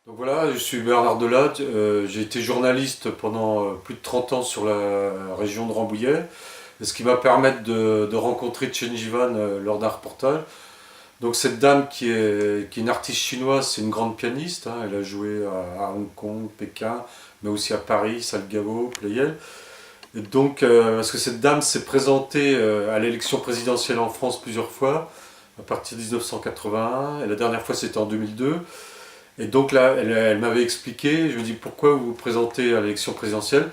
Donc voilà, je suis Bernard Delade, j'ai été journaliste pendant plus de 30 ans sur la région de Rambouillet, ce qui m'a permis de rencontrer Chen Jivan lors d'un reportage. Donc cette dame qui est une artiste chinoise, c'est une grande pianiste, hein, elle a joué à Hong Kong, Pékin, mais aussi à Paris, Salgavo, Pleyel. Et donc, parce que cette dame s'est présentée à l'élection présidentielle en France plusieurs fois, à partir de 1981, et la dernière fois c'était en 2002. Et donc là, elle m'avait expliqué, je lui ai dit pourquoi vous vous présentez à l'élection présidentielle.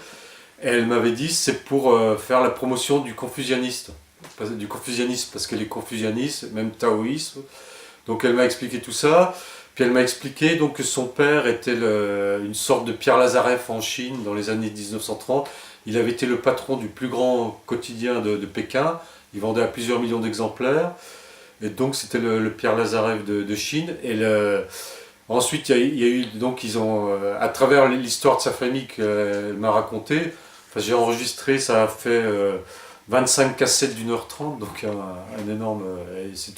Et elle m'avait dit c'est pour faire la promotion du confucianisme parce qu'elle est confucianiste, même taoïsme. Donc elle m'a expliqué tout ça. Puis elle m'a expliqué donc que son père était une sorte de Pierre Lazareff en Chine dans les années 1930. Il avait été le patron du plus grand quotidien de Pékin. Il vendait à plusieurs millions d'exemplaires. Et donc c'était le Pierre Lazareff de Chine. Ensuite, il y a eu, donc ils ont, à travers l'histoire de sa famille qu'elle m'a raconté, enfin, j'ai enregistré, ça a fait 25 cassettes d'1h30, donc un énorme, c'est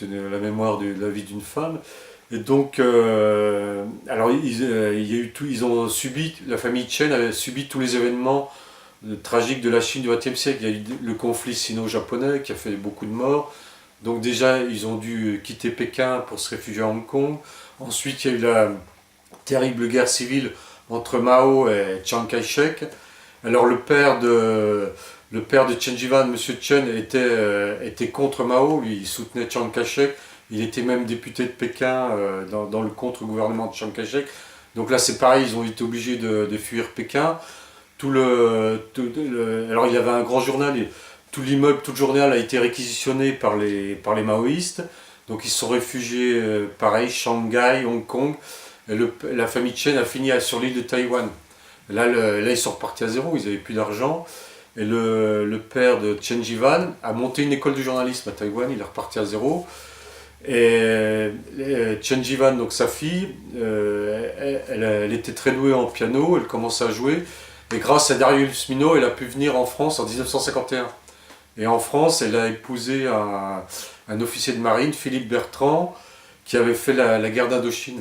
la mémoire de la vie d'une femme. Et donc, alors il y a eu tout, ils ont subi, la famille Chen a subi tous les événements tragiques de la Chine du XXe siècle. Il y a eu le conflit sino-japonais qui a fait beaucoup de morts. Donc déjà, ils ont dû quitter Pékin pour se réfugier à Hong Kong. Ensuite, il y a eu la terrible guerre civile entre Mao et Chiang Kai-shek. Alors le père de Chen Jivan, Monsieur Chen, était contre Mao, lui, il soutenait Chiang Kai-shek. Il était même député de Pékin dans le contre-gouvernement de Chiang Kai-shek. Donc là, c'est pareil, ils ont été obligés de fuir Pékin. Alors il y avait un grand journal, et tout l'immeuble, tout le journal a été réquisitionné par les maoïstes. Donc ils se sont réfugiés, pareil, Shanghai, Hong Kong. Et la famille Chen a fini sur l'île de Taïwan. Là, ils sont repartis à zéro, ils n'avaient plus d'argent. Et le père de Chen Jivan a monté une école de journalisme à Taïwan, il est reparti à zéro. Chen Jivan, donc sa fille, elle était très douée en piano, elle commençait à jouer. Et grâce à Darius Minot, elle a pu venir en France en 1951. Et en France, elle a épousé un officier de marine, Philippe Bertrand, qui avait fait la guerre d'Indochine.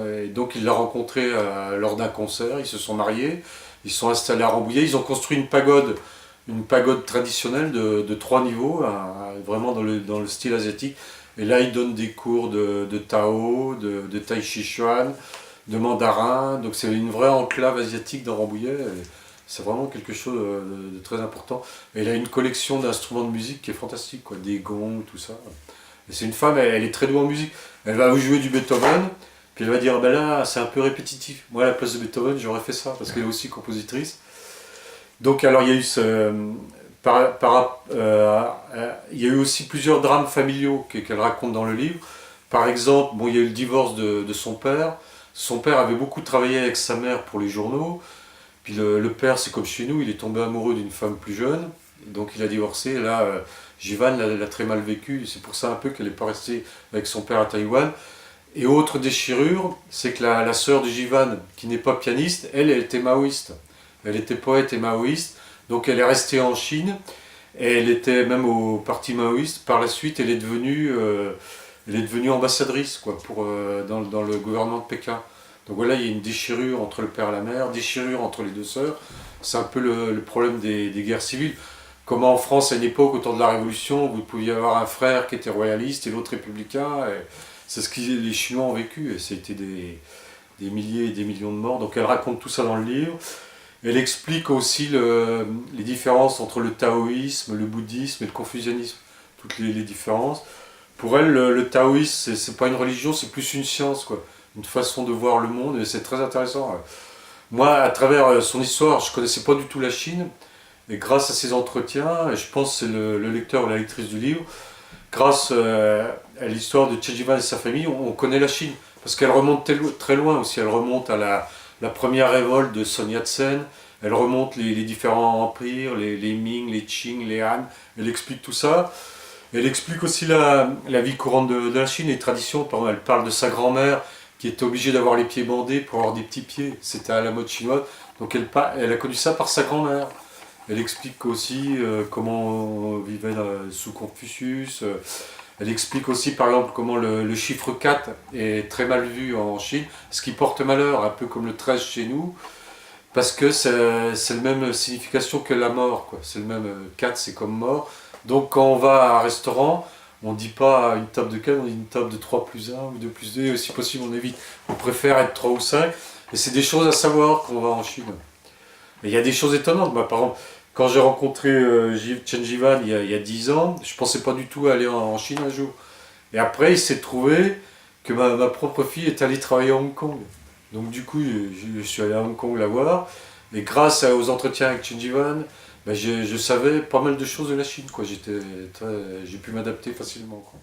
Et donc il l'a rencontré lors d'un concert, ils se sont mariés, ils se sont installés à Rambouillet, ils ont construit une pagode traditionnelle de 3 niveaux, vraiment dans le style asiatique. Et là, ils donnent des cours de Tao, de Tai Chi Chuan, de mandarin. Donc c'est une vraie enclave asiatique dans Rambouillet. C'est vraiment quelque chose de très important. Et elle a une collection d'instruments de musique qui est fantastique, quoi. Des gongs, tout ça. Et c'est une femme, elle est très douée en musique. Elle va vous jouer du Beethoven, puis elle va dire, ben là, c'est un peu répétitif. Moi, à la place de Beethoven, j'aurais fait ça, parce qu'elle est aussi compositrice. Donc, alors, il y a eu il y a eu aussi plusieurs drames familiaux qu'elle raconte dans le livre. Par exemple, bon, il y a eu le divorce de son père. Son père avait beaucoup travaillé avec sa mère pour les journaux. Puis le père, c'est comme chez nous, il est tombé amoureux d'une femme plus jeune, donc il a divorcé. Et là, Jivan l'a très mal vécu, c'est pour ça un peu qu'elle n'est pas restée avec son père à Taïwan. Et autre déchirure, c'est que la sœur de Jivan, qui n'est pas pianiste, elle était maoïste. Elle était poète et maoïste, donc elle est restée en Chine, et elle était même au parti maoïste. Par la suite, elle est devenue ambassadrice quoi, dans le gouvernement de Pékin. Donc voilà, il y a une déchirure entre le père et la mère, déchirure entre les deux sœurs. C'est un peu le problème des guerres civiles. Comme en France, à une époque, au temps de la Révolution, vous pouviez avoir un frère qui était royaliste et l'autre républicain. Et c'est ce que les Chinois ont vécu. Et c'était des milliers et des millions de morts. Donc elle raconte tout ça dans le livre. Elle explique aussi les différences entre le taoïsme, le bouddhisme et le confucianisme. Toutes les différences. Pour elle, le taoïsme, c'est pas une religion, c'est plus une science, quoi. Une façon de voir le monde, et c'est très intéressant. Moi, à travers son histoire, je connaissais pas du tout la Chine, et grâce à ses entretiens, et je pense que c'est le lecteur ou la lectrice du livre, grâce à l'histoire de Che Jivan et sa famille, on connaît la Chine, parce qu'elle remonte très loin aussi. Elle remonte à la première révolte de Sun Yat-sen, elle remonte les différents empires, les Ming, les Qing, les Han, elle explique tout ça. Elle explique aussi la vie courante de la Chine, les traditions. Par exemple, elle parle de sa grand-mère qui était obligée d'avoir les pieds bandés pour avoir des petits pieds. C'était à la mode chinoise. Donc elle a connu ça par sa grand-mère. Elle explique aussi comment on vivait sous Confucius. Elle explique aussi par exemple comment le chiffre 4 est très mal vu en Chine, ce qui porte malheur, un peu comme le 13 chez nous, parce que c'est la même signification que la mort, quoi. C'est le même 4, c'est comme mort. Donc quand on va à un restaurant, on ne dit pas une table de 4, on dit une table de 3 plus 1 ou 2 plus 2, et si possible on évite. On préfère être 3 ou 5, et c'est des choses à savoir quand on va en Chine. Mais il y a des choses étonnantes. Bah, par exemple, quand j'ai rencontré Chen Jivan il y a 10 ans, je ne pensais pas du tout aller en Chine un jour. Et après, il s'est trouvé que ma propre fille est allée travailler à Hong Kong. Donc du coup, je suis allé à Hong Kong la voir. Et grâce aux entretiens avec Chen Jivan, je savais pas mal de choses de la Chine, quoi. J'ai pu m'adapter facilement, quoi.